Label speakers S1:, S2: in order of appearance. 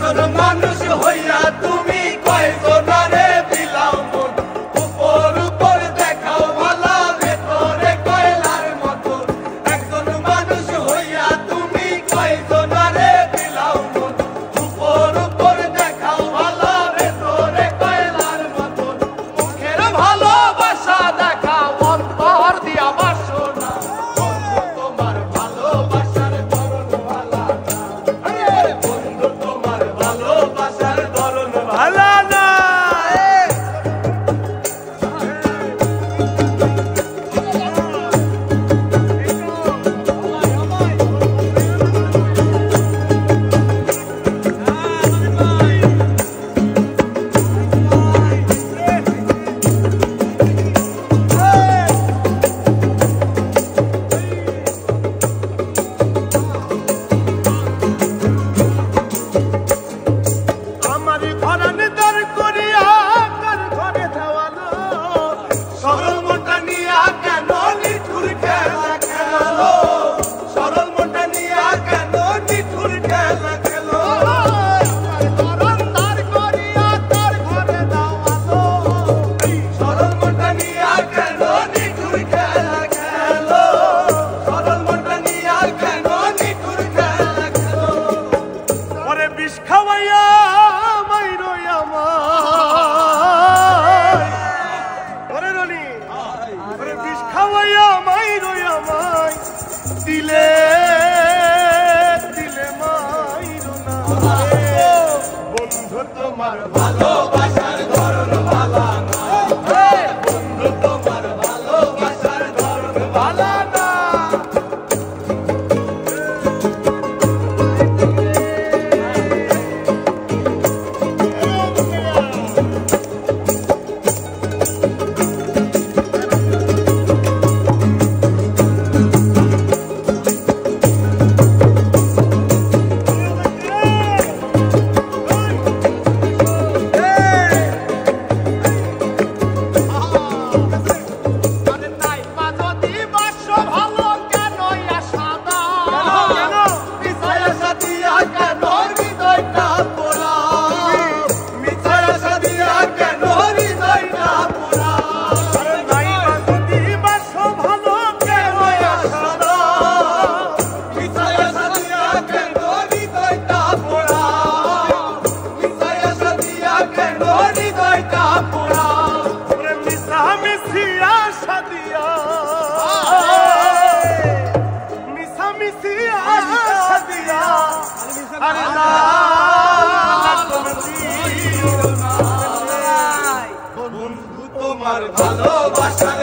S1: একজন মানুষ হইয়া তুমি কয়জনারে বিলাও মন উপর উপর দেখাও ভালা ভেতরে কয়লার মতো একজন মানুষ হইয়া তুমি কয়জনারে বিলাও মন উপর উপর দেখাও ভালা ভেতরে কয়লার মতো মুখের ভালোবাসা দেখাও অন্তর দিয়া বাসো না বন্ধু তোমার ভালোবাসার ধরন ভালা না বন্ধু তোমার ভালোবাসার ধরন ভালা না আমার ঘরান দর করিয়া কার ঘরে দেওয়ালো সরল মনটা নিয়া কেন নিঠুর খেলা খেলো সরল মনটা নিয়া কেন নিঠুর খেলা খেলো ঘরান দর করিয়া কার ঘরে দেওয়ালো সরল মনটা নিয়া কেন নিঠুর খেলা খেলো সরল মনটা নিয়া কেন নিঠুর খেলা খেলো ওরে বিষ খাওয়াইয়া মাইরো আমায় ওরে রনি ওরে বিষ খাওয়াইয়া মাইরো আমায় দিলে দিলে মাইরো না বন্ধু তোমার ভালোবাসার ধরন ভালা না বন্ধু তোমার ভালোবাসার ধরন ভালা না বন্ধু তোমার ভালোবাসার